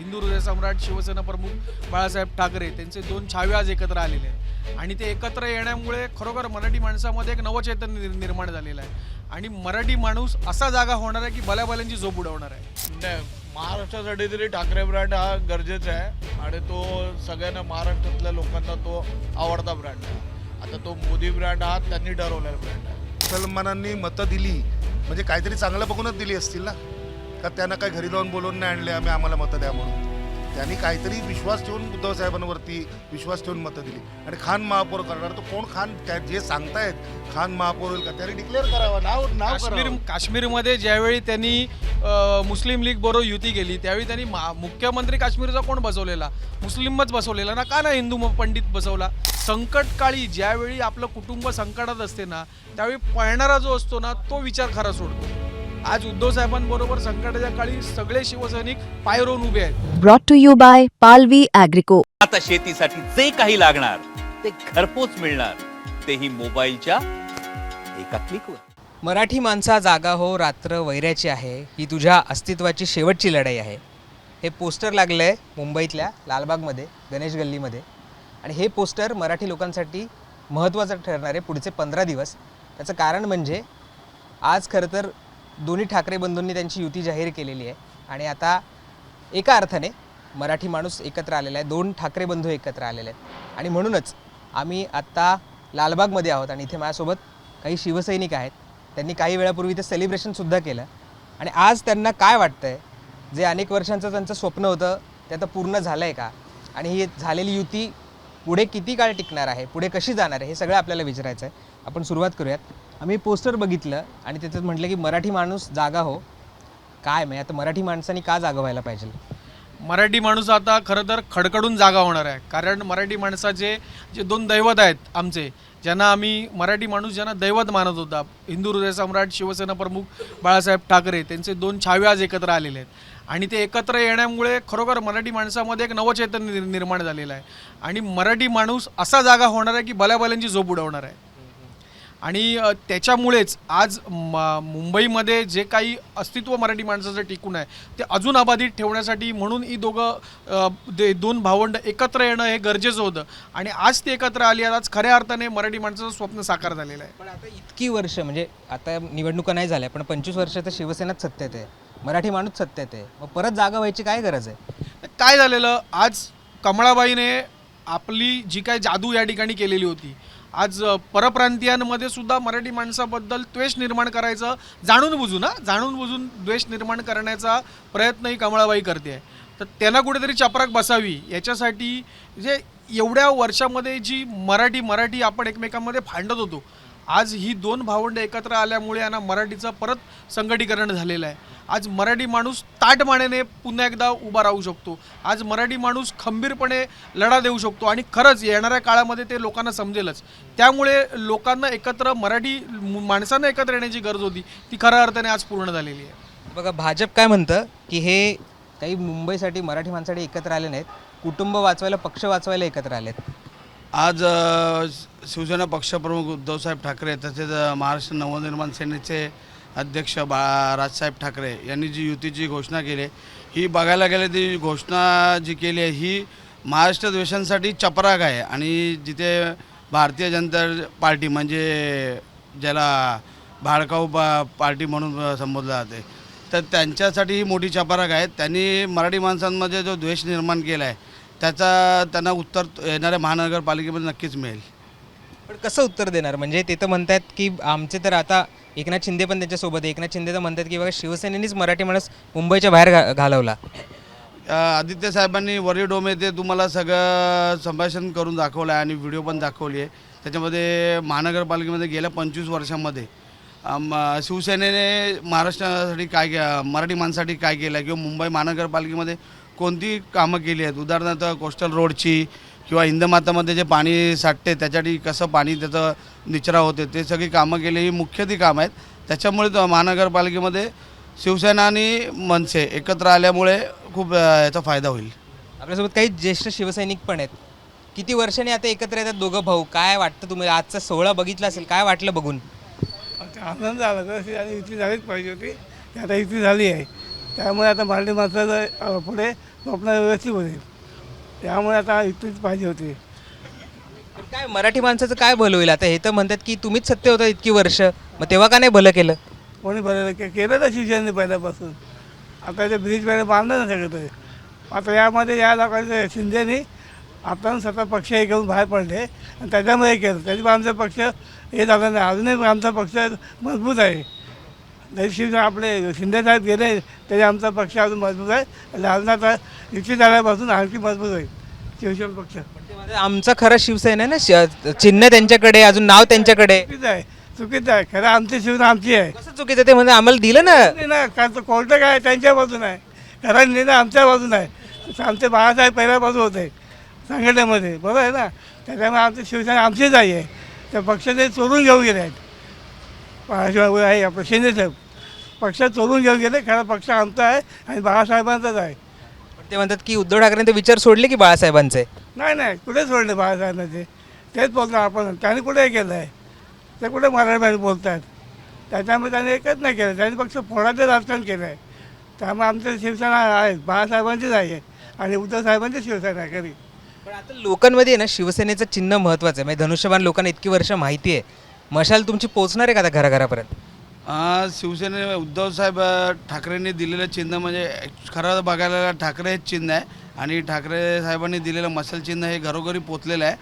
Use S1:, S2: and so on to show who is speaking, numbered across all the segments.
S1: हिंदू हृदय सम्राट शिवसेना प्रमुख बाळासाहेब ठाकरे त्यांचे दोन छावे आज एकत्र आलेले आहेत आणि ते एकत्र येण्यामुळे खरोखर मराठी माणसामध्ये एक नवचैतन्य निर्माण झालेलं आहे आणि मराठी माणूस असा जागा होणार आहे की भल्याभल्यांची झोप उडवणार आहे.
S2: नाही, महाराष्ट्रासाठी तरी ठाकरे ब्रँड हा गरजेचा आहे आणि तो सगळ्यांना महाराष्ट्रातल्या लोकांना तो आवडता ब्रँड आहे. आता तो मोदी ब्रँड हा त्यांनी ठरवलेला ब्रँड आहे.
S3: मुसलमानांनी मतं दिली म्हणजे काहीतरी चांगलं बघूनच दिली असतील ना, का त्यांना काय घरी जाऊन बोलवून नाही आणले आम्हाला मतं द्या म्हणून. त्यांनी काहीतरी विश्वास ठेवून उद्धव साहेबांवरती विश्वास ठेवून मतं दिली आणि खान महापौर करणार. तो कोण खान, जे सांगतायत खान महापौर होईल का त्यांनी डिक्लेअर करावं, नाव
S1: काश्मीरमध्ये ज्यावेळी त्यांनी मुस्लिम लीग बरोबर युती केली त्यावेळी त्यांनी मुख्यमंत्री काश्मीरचा कोण बसवलेला? मुस्लिमच बसवलेला ना, का ना हिंदू पंडित बसवला? संकटकाळी ज्यावेळी आपलं कुटुंब संकटात असते ना त्यावेळी पळणारा जो असतो ना तो विचार खरा सोडतो. आज उद्धव साहेबांबरोबर संकटाच्या काळी सगळे शिवसैनिक पाय रोवून उभे आहेत.
S4: ब्रॉट टू यू बाय पालवी ॲग्रिको.
S5: आता शेतीसाठी जे काही लागणार ते घरपोच मिळणार, तेही मोबाईलच्या एका क्लिकवर.
S6: मराठी माणसा जागा हो, रात्र वैऱ्याची आहे, ही तुझ्या अस्तित्वाची शेवटची लढाई आहे. हे पोस्टर लागलं आहे मुंबईतल्या लालबागमध्ये, गणेश गल्लीमध्ये. आणि हे पोस्टर मराठी लोकांसाठी महत्त्वाचं ठरणार आहे पुढचे 15 दिवस. त्याचं कारण म्हणजे आज खरं तर दोन्ही ठाकरे बंधूंनी त्यांची युती जाहीर केलेली आहे आणि आता एका अर्थाने मराठी माणूस एकत्र आलेला आहे, दोन ठाकरे बंधू एकत्र आलेले आहेत. आणि म्हणूनच आम्ही आत्ता लालबागमध्ये आहोत आणि इथे माझ्यासोबत काही शिवसैनिक आहेत. त्यांनी काही वेळापूर्वी इथे सेलिब्रेशनसुद्धा केलं आणि आज त्यांना काय वाटतं आहे, जे अनेक वर्षांचं त्यांचं स्वप्न होतं ते आता पूर्ण झालं आहे का, आणि ही झालेली युती पुढे किती काळ टिकणार आहे, पुढे कशी जाणार आहे, हे सगळं आपल्याला विचारायचं आहे. आपण सुरुवात करूयात. आम्ही पोस्टर बघितलं आणि त्याच्यात म्हटलं की मराठी माणूस जागा हो. काय म्हणजे आता मराठी माणसांनी का जागा व्हायला पाहिजे?
S1: मराठी माणूस आता खरं तर खडखडून जागा होणार आहे. कारण मराठी माणसाचे जे दोन दैवत आहेत आमचे, ज्यांना आम्ही मराठी माणूस ज्यांना दैवत मानत होता, हिंदू हृदय सम्राट शिवसेना प्रमुख बाळासाहेब ठाकरे त्यांचे दोन छावे आज एकत्र आलेले आहेत आणि ते एकत्र येण्यामुळे खरोखर मराठी माणसामध्ये एक नवचैतन्य निर्माण झालेलं आहे आणि मराठी माणूस असा जागा होणार आहे की भल्याभल्यांची झोप उडवणार आहे. आणि त्याच्यामुळेच आज मुंबईमध्ये जे काही अस्तित्व मराठी माणसाचं टिकून आहे ते अजून अबाधित ठेवण्यासाठी म्हणून ही दोन भावंड एकत्र येणं हे गरजेचं होतं आणि आज ते एकत्र आली. आज खऱ्या अर्थाने मराठी माणसाचं स्वप्न साकार झालेलं आहे.
S6: पण आता इतकी वर्ष म्हणजे आता निवडणुका नाही झाल्या पण 25 वर्ष तर शिवसेनाच सत्तेत आहे, मराठी माणूस सत्तेत आहे, मग परत जागा व्हायची काय गरज आहे?
S1: काय झालेलं, आज कमळाबाईने आपली जी काय जादू या ठिकाणी केलेली होती, आज परप्रांतीयांमध्ये सुद्धा मराठी माणसाबद्दल द्वेष निर्माण करायचं जाणून बुजून द्वेष निर्माण करण्याचा प्रयत्नही कमळाबाई करते आहे. तर त्यांना कुठेतरी चपराक बसावी याच्यासाठी जे एवढ्या वर्षामध्ये जी मराठी आपण एकमेकांमध्ये भांडत होतो, आज ही दोन भावंड एकत्र आल्यामुळे यांना मराठीचं परत संघटीकरण झालेलं आहे. आज मराठी माणूस ताटमानेने पुन्हा एकदा उभा राहू शकतो. आज मराठी माणूस खंबीरपणे लढा देऊ शकतो आणि खरंच येणाऱ्या काळामध्ये ते लोकांना समजेलच. त्यामुळे लोकांना एकत्र मराठी माणसांना एकत्र येण्याची गरज होती ती खऱ्या अर्थाने आज पूर्ण झालेली आहे.
S6: बघा, भाजप काय म्हणतं की हे काही मुंबईसाठी मराठी माणसासाठी एकत्र आले नाहीत, कुटुंब वाचवायला, पक्ष वाचवायला एकत्र आलेत.
S2: आज शिवसेना पक्षप्रमुख उद्धवसाहेब ठाकरे तसेच महाराष्ट्र नवनिर्माण सेनेचे अध्यक्ष राजसाहेब ठाकरे यांनी जी युतीची घोषणा केली, ही बघायला गेले ती घोषणा जी केली आहे ही महाराष्ट्र द्वेषांसाठी चपराक आहे आणि जिथे भारतीय जनता पार्टी म्हणजे ज्याला भाडकाऊ पार्टी म्हणून संबोधलं जाते, तर त्यांच्यासाठी ही मोठी चपराक आहे. त्यांनी मराठी माणसांमध्ये जो द्वेष निर्माण केला आहे त्याचा त्यांना उत्तर येणाऱ्या महानगरपालिकेमध्ये नक्कीच मिळेल.
S6: पण कसं उत्तर देणार? म्हणजे ते तर म्हणतात की आमचे तर आता एकनाथ शिंदे पण त्याच्यासोबत आहे. एकनाथ शिंदे तर म्हणतात की बघा शिवसेनेनेच मराठी माणूस मुंबईच्या बाहेर घालवला.
S2: आदित्य साहेबांनी वरी डोम येथे तुम्हाला सगळं संभाषण करून दाखवलं आहे आणि व्हिडिओ पण दाखवली आहे. त्याच्यामध्ये महानगरपालिकेमध्ये गेल्या 25 वर्षांमध्ये शिवसेनेने महाराष्ट्रासाठी मराठी माणसासाठी काय केलं आहे किंवा मुंबई महानगरपालिकेमध्ये कोणती कामं केली आहेत. उदाहरणार्थ कोस्टल रोडची किंवा हिंदमातामध्ये जे पाणी साठते त्याच्यासाठी कसं पाणी त्याचं निचरा होते ते सगळी कामं केली, ही मुख्य ती कामं आहेत. त्याच्यामुळे महानगरपालिकेमध्ये शिवसेना आणि मनसे एकत्र आल्यामुळे खूप याचा फायदा होईल.
S6: आपल्यासोबत काही ज्येष्ठ शिवसैनिक पण आहेत. किती वर्षांनी आता एकत्र येतात दोघं भाऊ, काय वाटतं तुम्ही? आजचा सोहळा बघितला असेल, काय वाटलं बघून?
S7: आनंद झाला तर युती झालीच पाहिजे होती, ती आता युती झाली आहे. त्यामुळे आता मराठी माणसाचं पुढे स्वप्न व्यवस्थित होईल. त्यामुळे आता इथेच पाहिजे होती.
S6: पण काय मराठी माणसाचं काय भलं होईल आता? हे तर म्हणतात की तुम्हीच सत्य होता इतकी वर्ष, मग तेव्हा का नाही भलं केलं?
S7: कोणी बरं केलं ना शिवसेनेने पहिल्यापासून. आता ते ब्रिज पहिले बांधलं ना सगळं तरी. आता यामध्ये या लोकांचं शिंदेनी आपण स्वतः पक्ष हे घेऊन बाहेर पडले आणि त्याच्यामध्ये केलं. तरी पण आमचा पक्ष हे झालं नाही. अजूनही आमचा पक्ष मजबूत आहे. जरी शिवसेना आपले शिंदेसाहेब गेले तरी आमचा पक्ष अजून मजबूत आहे. आणि अजून आता युती झाल्यापासून आणखी मजबूत होईल शिवसेना पक्ष.
S6: ते म्हणतात, आमचा खरा शिवसेना आहे ना, चिन्ह त्यांच्याकडे, अजून नाव त्यांच्याकडे.
S7: चुकीचं आहे. खरं आमची शिवसेना आमची आहे.
S6: कसं चुकीचं? ते म्हणजे आम्हाला दिलं ना.
S7: नाही ना, कारण कोर्ट काय त्यांच्या बाजून आहे. खरा निर्णय आमच्या बाजून आहे. आमचे बाळासाहेब पहिल्यापासून होते संघटनेमध्ये, बरोबर आहे ना. त्याच्यामुळे आमची शिवसेना आमचीच आहे. त्या पक्षाचे चोरून घेऊन गेले आहेत. आहे आपलं शिंदेसाहेब पक्ष चोरून घेऊन गेले. खरा पक्ष आमचा आहे आणि बाळासाहेबांचाच आहे.
S6: पण ते म्हणतात की उद्धव ठाकरेंचे विचार सोडले की बाळासाहेबांचे?
S7: नाही कुठे सोडले बाळासाहेबांना? तेच बोलतो आपण. त्यांनी कुठे केलं आहे? ते कुठे मराठी बोलत आहेत? त्याच्यामुळे त्यांनी एकच नाही केलं. त्यांनी पक्ष फोडाचं राजकारण केलं आहे. त्यामुळे आमचं शिवसेना आहे बाळासाहेबांचीच आहे आणि उद्धव साहेबांची शिवसेना आहे खरी.
S6: पण आता लोकांमध्ये आहे ना शिवसेनेचं चिन्ह महत्त्वाचं आहे. म्हणजे धनुष्यबाण लोकांना इतकी वर्ष माहिती आहे. मशाल तुमची पोहोचणार आहे का आता घराघरापर्यंत?
S2: शिवसेने उद्धवसाहेब ठाकरेंनी दिलेलं चिन्ह म्हणजे खरं बघायला ठाकरे हेच चिन्ह आहे आणि ठाकरे साहेबांनी दिलेलं मशाल चिन्ह हे घरोघरी पोचलेलं आहे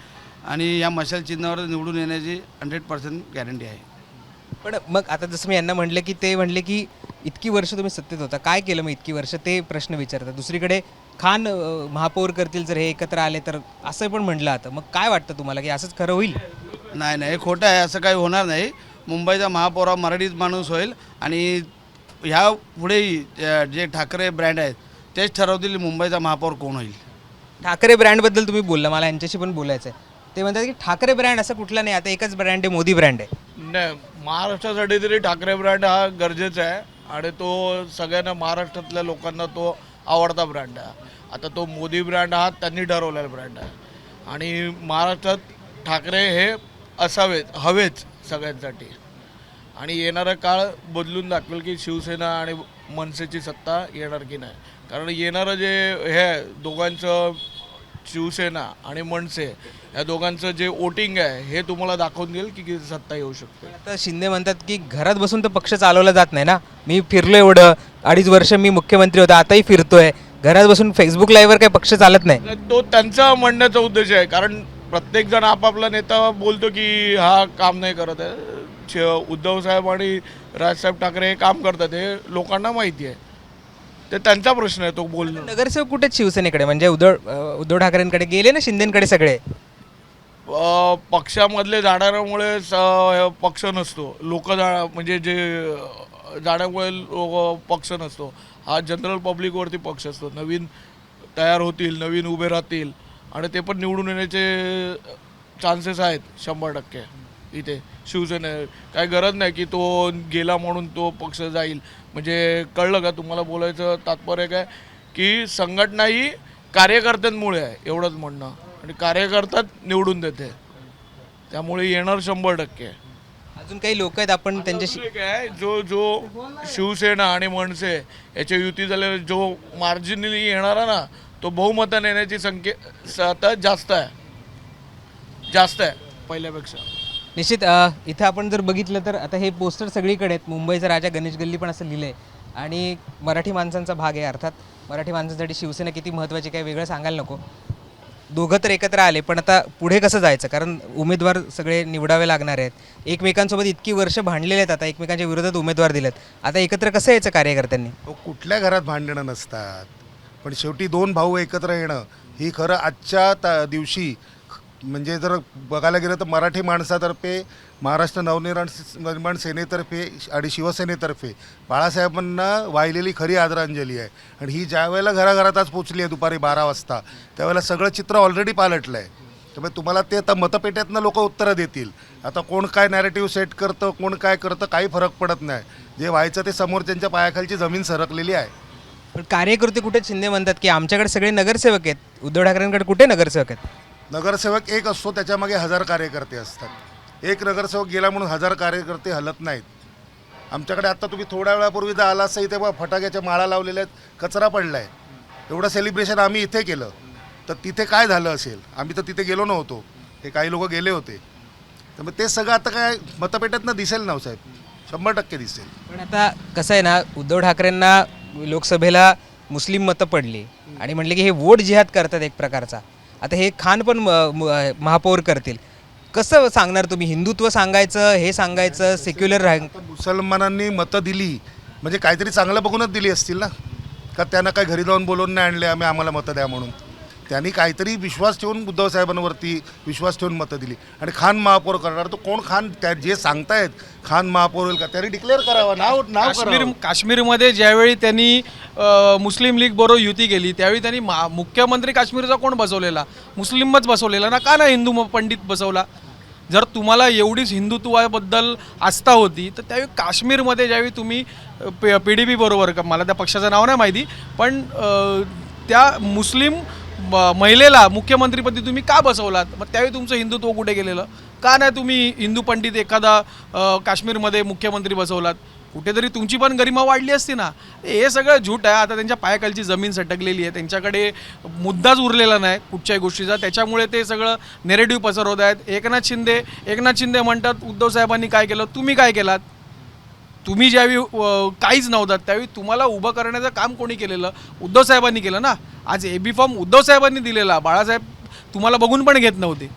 S2: आणि या मशाल चिन्हावर निवडून येण्याची 100% गॅरंटी आहे.
S6: पण मग आता जसं मी यांना म्हटलं की ते म्हणले की इतकी वर्ष तुम्ही सत्तेत होता, काय केलं मग इतकी वर्ष, ते प्रश्न विचारतात. दुसरीकडे खान महापौर करतील जर हे एकत्र आले तर, असं पण म्हटलं आता. मग काय वाटतं तुम्हाला की असंच खरं होईल?
S2: नाही हे खोटं आहे. असं काही होणार नाही. मुंबईचा महापौर हा मराठीच माणूस होईल आणि ह्या पुढेही जे ठाकरे ब्रँड आहेत तेच ठरवतील मुंबईचा महापौर कोण होईल.
S6: ठाकरे ब्रँडबद्दल तुम्ही बोलला, मला यांच्याशी पण बोलायचं आहे. ते म्हणतात की ठाकरे ब्रँड असं कुठला नाही, आता एकच ब्रँड आहे, मोदी ब्रँड आहे.
S8: नाही, महाराष्ट्रासाठी तरी ठाकरे ब्रँड हा गरजेचा आहे आणि तो सगळ्यांना महाराष्ट्रातल्या लोकांना तो आवडता ब्रँड आहे. आता तो मोदी ब्रँड हा त्यांनी ठरवलेला ब्रँड आहे आणि महाराष्ट्रात ठाकरे हे असावेत, हवेच सगळ्यांसाठी. आणि येणारा काळ बदलून दाखवेल की शिवसेना आणि मनसेची सत्ता येणार की नाही. कारण येणारं जे हे दोघांचं शिवसेना आणि मनसे या दोघांचं जे वोटिंग आहे हे तुम्हाला दाखवून देईल की किती सत्ता येऊ शकते.
S6: आता शिंदे म्हणतात की घरात बसून तर पक्ष चालवला जात नाही ना. मी फिरलो एवढं, 2.5 वर्ष मी मुख्यमंत्री होता, आताही फिरतोय. घरात बसून फेसबुक लाईव्हवर काही पक्ष चालत नाही.
S8: तो त्यांचा म्हणण्याचा उद्देश आहे. कारण प्रत्येकजण आपापला नेता बोलतो की हा काम नाही करत आहे. उद्धव साहेब आणि राजसाहेब ठाकरे हे काम करतात हे लोकांना माहिती आहे. ते त्यांचा प्रश्न आहे तो बोलणं.
S6: नगरसेवक कुठेच शिवसेनेकडे, म्हणजे उद्धव ठाकरेंकडे गेले ना, शिंदेकडे सगळे.
S8: पक्षामधले जाणाऱ्यामुळे पक्ष नसतो. लोक म्हणजे जे जाण्यामुळे पक्ष नसतो. हा जनरल पब्लिकवरती पक्ष असतो. नवीन तयार होतील, नवीन उभे राहतील आणि ते पण निवडून येण्याचे चान्सेस आहेत 100%. इथे शिवसेना काय गरज नाही की तो गेला म्हणून तो पक्ष जाईल. म्हणजे कळलं का तुम्हाला? बोलायचं तात्पर्य काय की संघटना ही कार्यकर्त्यांमुळे आहे एवढंच म्हणणं आणि कार्यकर्ता निवडून देते. त्यामुळे येणार 100%.
S6: अजून काही लोक आहेत आपण त्यांच्याशी
S8: काय जो शिवसेना आणि मनसे याच्या युती झालेला जो मार्जिनली येणारा ना तो बहुमताने येण्याची संख्या आता जास्त आहे पहिल्यापेक्षा.
S6: निश्चित. इथं आपण जर बघितलं तर आता हे पोस्टर सगळीकडे आहेत. मुंबईचा राजा गणेश गल्ली पण असं लिहिलं आहे आणि मराठी माणसांचा भाग आहे. अर्थात मराठी माणसांसाठी शिवसेना किती महत्त्वाची काही वेगळं सांगायला नको. दोघं तर एकत्र आले, पण आता पुढे कसं जायचं? कारण उमेदवार सगळे निवडावे लागणार आहेत. एकमेकांसोबत इतकी वर्ष भांडलेले आहेत, आता एकमेकांच्या विरोधात उमेदवार दिलेत. आता एकत्र कसं यायचं कार्यकर्त्यांनी?
S3: कुठल्या घरात भांडणं नसतात, पण शेवटी दोन भाऊ एकत्र येणं ही खरं आजच्या दिवशी म्हणजे जर बघायला गेलं तर मराठी माणसातर्फे, महाराष्ट्र नवनिर्माण सेनेतर्फे आणि शिवसेनेतर्फे बाळासाहेबांना वाहिलेली खरी आदरांजली आहे. आणि ही ज्या वेळेला घराघरात आज पोचली आहे दुपारी 12 वाजता, त्यावेळेला सगळं चित्र ऑलरेडी पालटलं आहे. त्यामुळे तुम्हाला ते आता मतपेट्यातनं लोक उत्तरं देतील. आता कोण काय नॅरेटिव्ह सेट करतं, कोण काय करतं, काही फरक पडत नाही. जे व्हायचं ते समोरच्यांच्या पायाखालची जमीन सरकलेली आहे.
S6: पण कार्यकर्ते कुठे? शिंदे म्हणतात की आमच्याकडे सगळे नगरसेवक आहेत. उद्धव ठाकरेंकडे कुठे नगरसेवक आहेत?
S3: नगरसेवक एक असतो, त्याच्यामागे 1000 कार्यकर्ते असतात. एक नगरसेवक गेला म्हणून 1000 कार्यकर्ते हलत नाहीत. आमच्याकडे आत्ता तुम्ही थोड्या वेळापूर्वी जर आला असता इथे बघा फटाक्याच्या माळा लावलेल्या आहेत, कचरा पडला आहे. एवढं सेलिब्रेशन आम्ही इथे केलं तर तिथे काय झालं असेल? आम्ही तर तिथे गेलो नव्हतो, हे काही लोक गेले होते. तर मग ते सगळं आता काय मतपेट्यातनं दिसेल ना साहेब, 100% दिसेल.
S6: पण आता कसं आहे ना, उद्धव ठाकरेंना लोकसभेला मुस्लिम मतं पडली आणि म्हणले की हे वोट जिहाद करतात एक प्रकारचा. आता हे खान पण महापौर करतील. कसं सांगणार तुम्ही? हिंदुत्व सांगायचं, हे सांगायचं, सेक्युलर
S3: मुसलमानांनी मतं दिली म्हणजे काहीतरी चांगलं बघूनच दिली असतील ना, का त्यांना काय घरी जाऊन बोलवून नाही आणले आम्हाला मतं द्या म्हणून. त्यांनी काहीतरी विश्वास ठेवून उद्धव साहेबांवरती विश्वास ठेवून मतं दिली. आणि खान महापौर करणार, तो कोण खान? त्या जे सांगतायत खान महापौर होईल का, त्यांनी डिक्लेअर करावं, नाव करावं.
S1: काश्मीरमध्ये ज्यावेळी त्यांनी मुस्लिम लीग बरोबर युती केली त्यावेळी त्यांनी मुख्यमंत्री काश्मीरचा कोण बसवलेला? मुस्लिमच बसवलेला ना, का नाही हिंदू पंडित बसवला? जर तुम्हाला एवढीच हिंदुत्वाबद्दल आस्था होती तर त्यावेळी काश्मीरमध्ये ज्यावेळी तुम्ही PDP बरोबर, का मला त्या पक्षाचं नाव नाही माहिती, पण त्या मुस्लिम महिलेला मुख्यमंत्रीपदी तुम्ही का बसवलात? मग त्यावेळी तुमचं हिंदुत्व कुठे गेलेलं? का नाही तुम्ही हिंदू पंडित एखादा काश्मीरमध्ये मुख्यमंत्री बसवलात? कुठेतरी तुमची पण गरिमा वाढली असती ना. हे सगळं झूट आहे. आता त्यांच्या पायाखालची जमीन सटकलेली आहे, त्यांच्याकडे मुद्दाच उरलेला नाही कुठच्याही गोष्टीचा. त्याच्यामुळे ते सगळं नेरेटिव्ह पसरवत आहेत. एकनाथ शिंदे म्हणतात उद्धव साहेबांनी काय केलं, तुम्ही काय केलात? तुम्ही ज्यावेळी काहीच नव्हतात त्यावेळी तुम्हाला उभं करण्याचं काम कोणी केलेलं? उद्धव साहेबांनी केलं ना. आज AB फॉर्म उद्धव साहेबांनी दिलेला, बाळासाहेब तुम्हाला बघून पण घेत नव्हते.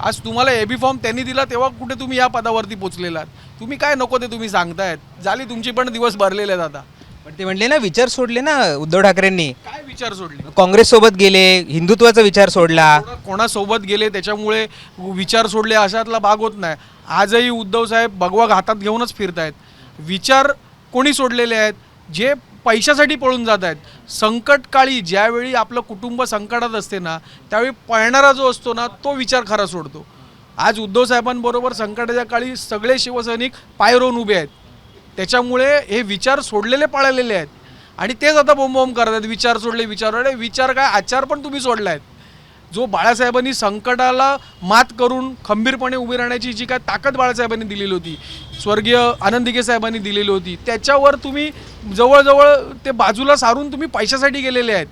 S1: आज तुम्हाला AB फॉर्म त्यांनी दिला तेव्हा कुठे तुम्ही या पदावरती पोचलेलात. तुम्ही काय नको ते तुम्ही सांगतायत. झाली तुमची पण दिवस भरलेले आहेत आता.
S6: पण ते म्हणले ना, विचार सोडले ना उद्धव ठाकरेंनी.
S1: काय विचार सोडले?
S6: काँग्रेससोबत गेले, हिंदुत्वाचा विचार सोडला.
S1: कोणासोबत गेले त्याच्यामुळे विचार सोडले अशातला भाग होत नाही. आजही उद्धव साहेब भगवा हातात घेऊनच फिरतायत. विचार कोणी सोडलेले आहेत? जे पैशासाठी पळून जात आहेत. संकटकाळी ज्यावेळी आपलं कुटुंब संकटात असते ना त्यावेळी पळणारा जो असतो ना तो विचार खरा सोडतो. आज उद्धव साहेबांबरोबर संकटाच्या काळी सगळे शिवसैनिक पाय रोवून उभे आहेत. त्याच्यामुळे हे विचार सोडलेले पळालेले आहेत आणि तेच आता बोंबोंब करत आहेत. विचार सोडले, विचार काय, आचार पण तुम्ही सोडला आहेत. जो बाळासाहेबांनी संकटाला मात करून खंबीरपणे उभी राहण्याची जी काय ताकद बाळासाहेबांनी दिलेली होती, स्वर्गीय आनंद दिघे साहेबांनी दिलेली होती, त्याच्यावर तुम्ही जवळजवळ ते बाजूला सारून तुम्ही पैशासाठी गेलेले आहेत,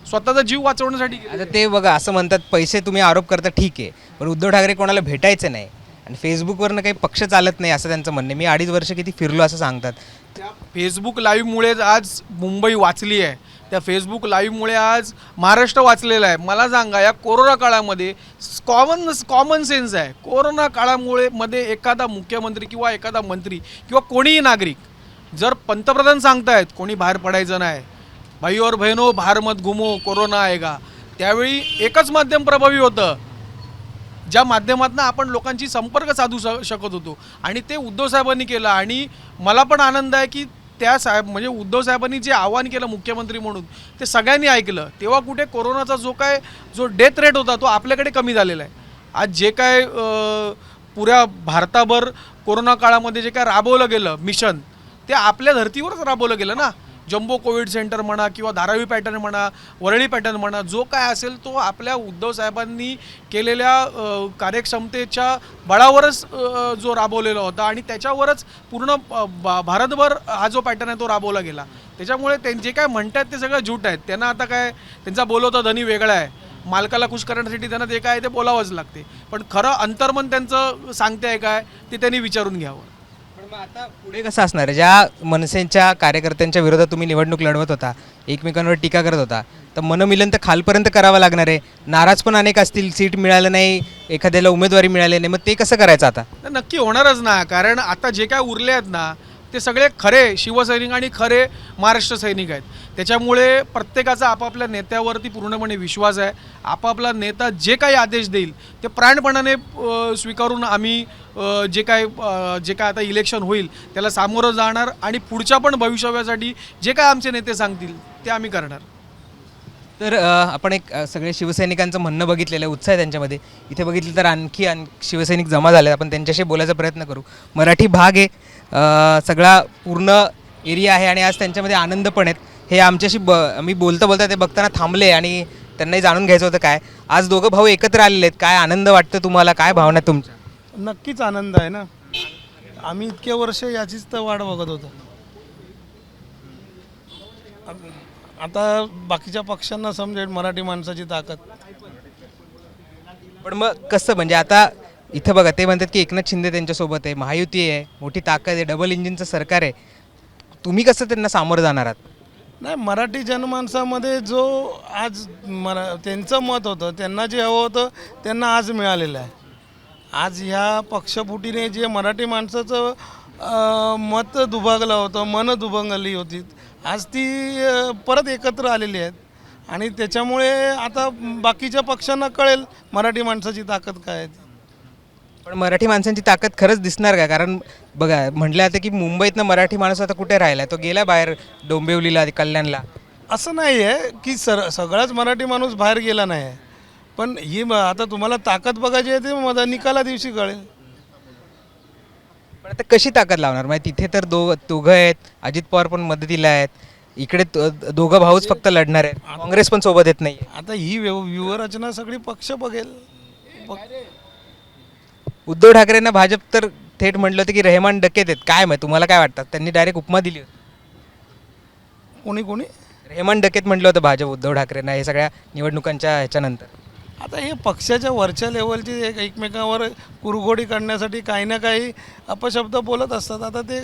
S1: स्वतःचा जीव वाचवण्यासाठी.
S6: आता ते बघा, असं म्हणतात पैसे तुम्ही आरोप करता, ठीक आहे, पण उद्धव ठाकरे कोणाला भेटायचं नाही आणि फेसबुकवरनं काही पक्ष चालत नाही असं त्यांचं म्हणणं. मी 2.5 वर्ष किती फिरलो असं सांगतात.
S1: त्या फेसबुक लाईव्हमुळेच आज मुंबई वाचली आहे. त्या फेसबुक लाईव्हमुळे आज महाराष्ट्र वाचलेला आहे. मला सांगा, या कोरोना काळामध्ये कॉमन सेन्स आहे. कोरोना काळामुळे एखादा मुख्यमंत्री किंवा एखादा मंत्री किंवा कोणीही नागरिक जर पंतप्रधान सांगतायत कोणी बाहेर पडायचं नाही, भाई और बहनों बाहर मत घुमो कोरोना आएगा, त्यावेळी एकच माध्यम प्रभावी होतं ज्या माध्यमातून आपण लोकांची संपर्क साधू शकत होतो आणि ते उद्धव साहेबांनी केलं. आणि मला पण आनंद आहे की त्या म्हणजे उद्धव साहेबांनी जे आवाहन केलं मुख्यमंत्री म्हणून ते सगळ्यांनी ऐकलं. तेव्हा कुठे कोरोनाचा जो डेथ रेट होता तो आपल्याकडे कमी झालेला आहे. आज जे काय पुऱ्या भारताभर कोरोना काळामध्ये जे काय राबवलं गेलं मिशन ते आपल्या धर्तीवरच राबवलं गेलं ना. जम्बो कोविड सेंटर म्हणा किंवा धारावी पॅटर्न म्हणा, वरळी पॅटर्न म्हणा, जो काय असेल तो आपल्या उद्धव साहेबांनी केलेल्या कार्यक्षमतेच्या बळावरच जो राबवलेला होता आणि त्याच्यावरच पूर्ण भारतभर हा जो पॅटर्न आहे तो राबवला गेला. त्याच्यामुळे ते जे काय म्हणतात ते सगळं झूट आहेत. त्यांना आता काय, त्यांचा बोलवता धनी वेगळा आहे. मालकाला खुश करण्यासाठी त्यांना ते काय ते बोलावंच लागते. पण खरं अंतर्मन त्यांचं सांगते आहे काय ते त्यांनी विचारून घ्यावं.
S6: मग आता पुढे कसं असणार आहे? ज्या मनसेच्या कार्यकर्त्यांच्या विरोधात तुम्ही निवडणूक लढवत होता, एकमेकांवर टीका करत होता, तर मनमिलन तर खालपर्यंत करावं लागणार आहे. नाराज पण अनेक असतील, सीट मिळालं नाही, एखाद्याला उमेदवारी मिळाली नाही, मग ते कसं करायचं आता?
S1: नक्की होणारच ना. कारण आता जे काय उरले आहेत ना ते सगळे खरे शिवसैनिक आणि खरे महाराष्ट्र सैनिक आहेत. त्याच्यामुळे प्रत्येकाचा आपापल्या नेत्यावरती पूर्णपणे विश्वास आहे. आपापला नेता जे काही आदेश देईल ते प्राणपणाने स्वीकारून आम्ही जे काय आता इलेक्शन होईल त्याला सामोरं जाणार आणि पुढच्या पण भविष्यासाठी जे काय आमचे नेते सांगतील ते आम्ही करणार.
S6: तर आपण एक सगळे शिवसैनिकांचं म्हणणं बघितलेलं आहे, उत्साह आहे त्यांच्यामध्ये. इथे बघितलं तर आणखी शिवसैनिक जमा झाले. आपण त्यांच्याशी बोलायचा प्रयत्न करू. मराठी भाग आहे, सगळा पूर्ण एरिया आहे आणि आज त्यांच्यामध्ये आनंद पण आहेत. हे आमच्याशी मी बोलता ते बघताना थांबले आणि त्यांनाही जाणून घ्यायचं होतं काय. आज दोघं भाऊ एकत्र आलेले आहेत, काय आनंद वाटतं तुम्हाला, काय भावना तुमच्या?
S7: नक्कीच आनंद आहे ना.
S9: आम्ही इतके वर्ष याचीच तर वाट बघत होतो. आता बाकीच्या पक्षांना समजेल मराठी माणसाची ताकद.
S6: पण मग कसं म्हणजे आता इथं बघा ते म्हणतात की एकनाथ शिंदे त्यांच्यासोबत आहे, महायुती आहे, मोठी ताकद आहे, डबल इंजिनचं सरकार आहे. तुम्ही कसं त्यांना सामोरं जाणार आहात?
S9: नाही, मराठी जनमानसामध्ये जो आज त्यांचं मत होतं, त्यांना जे हवं होतं त्यांना आज मिळालेलं आहे. आज ह्या पक्षफुटीने जे मराठी माणसाचं मत दुभागलं होतं, मन दुभंगली होती, आज ती परत एकत्र आलेली आहेत. आणि त्याच्यामुळे आता बाकीच्या पक्षांना कळेल मराठी माणसाची ताकद काय आहे ती.
S6: पण मराठी माणसांची ताकद खरंच दिसणार का? कारण बघा म्हटलं आता की मुंबईतनं मराठी माणूस आता कुठे राहिला, तो गेला बाहेर डोंबिवलीला, कल्याणला.
S9: असं नाही आहे की सगळाच मराठी माणूस बाहेर गेला नाही आहे. पण ही आता तुम्हाला ताकद बघायची आहे ते निकाला दिवशी कळेल.
S6: पण आता कशी ताकद लावणार? म्हणजे तिथे तर दोघं आहेत, अजित पवार पण मदतीला आहेत, इकडे दोघं भाऊच फक्त लढणार आहेत, काँग्रेस पण सोबत येत नाही.
S9: आता ही व्यूहरचना सगळी पक्ष बघेल.
S6: उद्धव ठाकरेंना भाजप तर थेट म्हटलं होतं की रेहमान डकेत आहेत. काय माहिती तुम्हाला काय वाटतं? त्यांनी डायरेक्ट उपमा दिली होती.
S9: कोणी
S6: रेहमान डकेत म्हटलं होतं भाजप उद्धव ठाकरेंना हे सगळ्या निवडणुकांच्या ह्याच्यानंतर.
S9: आता हे पक्षाच्या वरच्या लेवलची एकमेकांवर कुरघोडी काढण्यासाठी काही ना काही अपशब्द बोलत असतात. आता ते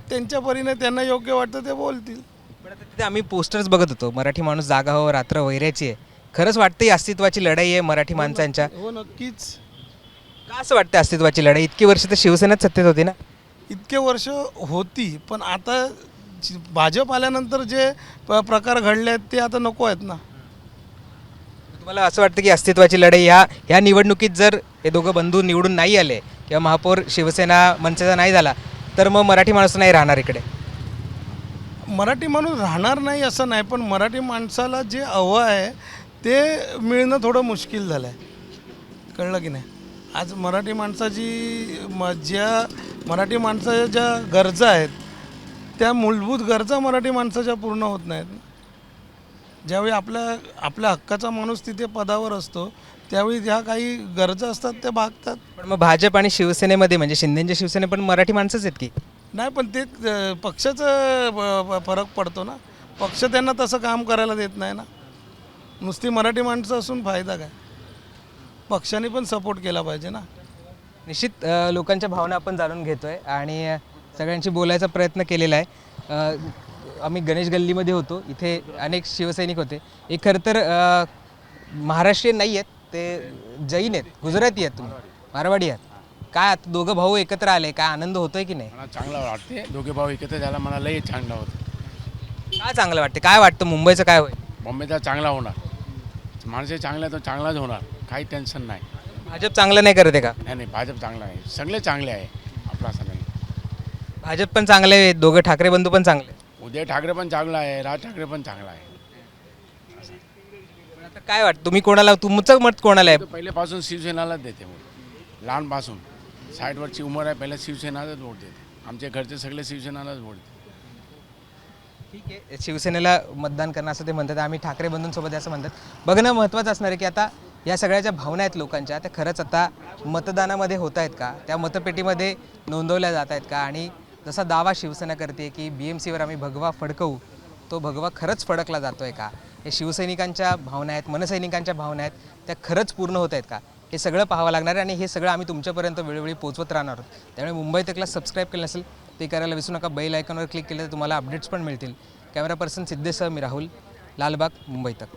S9: त्यांच्या परीने त्यांना योग्य वाटतं ते बोलतील.
S6: पण आता तिथे आम्ही पोस्टर्स बघत होतो, मराठी माणूस जागा हो रात्र वैऱ्याची आहे. खरंच वाटतं ही अस्तित्वाची लढाई आहे मराठी माणसांच्या?
S9: हो, नक्कीच.
S6: का असं वाटतं अस्तित्वाची लढाई? इतकी वर्ष तर शिवसेनाच सत्तेत होती ना.
S9: इतके वर्ष होती, पण आता भाजप आल्यानंतर जे प्रकार घडले आहेत ते आता नको आहेत ना.
S6: तुम्हाला असं वाटतं की अस्तित्वाची लढाई ह्या निवडणुकीत जर हे दोघं बंधू निवडून नाही आले किंवा महापौर शिवसेना मनसेचा नाही झाला तर मग मराठी माणूस नाही राहणार इकडे?
S9: मराठी माणूस राहणार नाही असं नाही, पण मराठी माणसाला जे हवं आहे ते मिळणं थोडं मुश्किल झालं आहे. कळलं की नाही? आज मराठी माणसाची मराठी माणसाच्या ज्या गरजा आहेत त्या मूलभूत गरजा मराठी माणसाच्या पूर्ण होत नाहीत. ज्यावेळी आपल्या हक्काचा माणूस तिथे पदावर असतो त्यावेळी ज्या काही गरजा असतात त्या भागतात.
S6: पण मग भाजप आणि शिवसेनेमध्ये म्हणजे शिंदेच्या शिवसेने पण मराठी माणसंच आहेत की?
S9: नाही, पण ते पक्षाचं फरक पडतो ना. पक्ष त्यांना तसं काम करायला देत नाही ना. नुसती मराठी माणसं असून फायदा काय? पक्षाने पण सपोर्ट केला पाहिजे ना.
S6: निश्चित लोकांच्या भावना आपण जाणून घेतोय आणि सगळ्यांशी बोलायचा प्रयत्न केलेला आहे. आम्ही गणेश गल्लीमध्ये होतो, इथे अनेक शिवसैनिक होते. हे खरं तर महाराष्ट्रीयन नाही आहेत, ते जैन आहेत, गुजराती आहेत, तुम्ही मारवाडी आहात. काय आता दोघं भाऊ एकत्र आले, काय आनंद होतोय की नाही?
S2: मला चांगलं वाटते, दोघे भाऊ एकत्र झाला मला लई चांगलं होतं.
S6: काय चांगलं वाटते? काय वाटतं मुंबईचं काय होईल?
S2: बॉम्बेचा चांगला होणार, माणसे चांगला तर चांगलाच होणार, काही टेन्शन नाही.
S6: भाजप चांगलं नाही करत आहे का?
S2: नाही भाजप चांगला आहे, सगळे चांगले आहे. आपला असं नाही.
S6: भाजप पण चांगले आहेत, दोघं ठाकरे बंधू पण चांगले.
S2: उदय ठाकरे पण चांगला आहे, राज ठाकरे पण चांगला आहे.
S6: आता काय वाटतं तुम्ही कोणाला, तुमचं मत कोणाला आहे?
S2: पहिल्यापासून शिवसेनालाच देते, लहानपासून 60 वर्षची उमर आहे, पहिल्या शिवसेनालाच वोट देते. आमच्या घरचे सगळे शिवसेनालाच वोट देते.
S6: ठीक आहे, शिवसेनेला मतदान करणं असं ते म्हणतात, आम्ही ठाकरे बंधूंसोबत असं म्हणतात. बघणं महत्त्वाचं असणार आहे की आता या सगळ्या ज्या भावना आहेत लोकांच्या त्या खरंच आता मतदानामध्ये होत आहेत का, त्या मतपेटीमध्ये नोंदवल्या जात आहेत का? आणि जसा दावा शिवसेना करते की BMCवर आम्ही भगवा फडकवू, तो भगवा खरंच फडकला जातो आहे का? हे शिवसैनिकांच्या भावना आहेत, मनसैनिकांच्या भावना आहेत, त्या खरंच पूर्ण होत आहेत का? हे सगळं पाहावं लागणार आहे आणि हे सगळं आम्ही तुमच्यापर्यंत वेळोवेळी पोहोचवत राहणार आहोत. त्यामुळे मुंबई तकला सबस्क्राईब केलं नसेल ते करायला विसरू नका. बेल आयकॉनवर क्लिक केलं तर तुम्हाला अपडेट्स पण मिळतील. कॅमेरा पर्सन सिद्धेसह मी राहुल, लालबाग, मुंबई तक.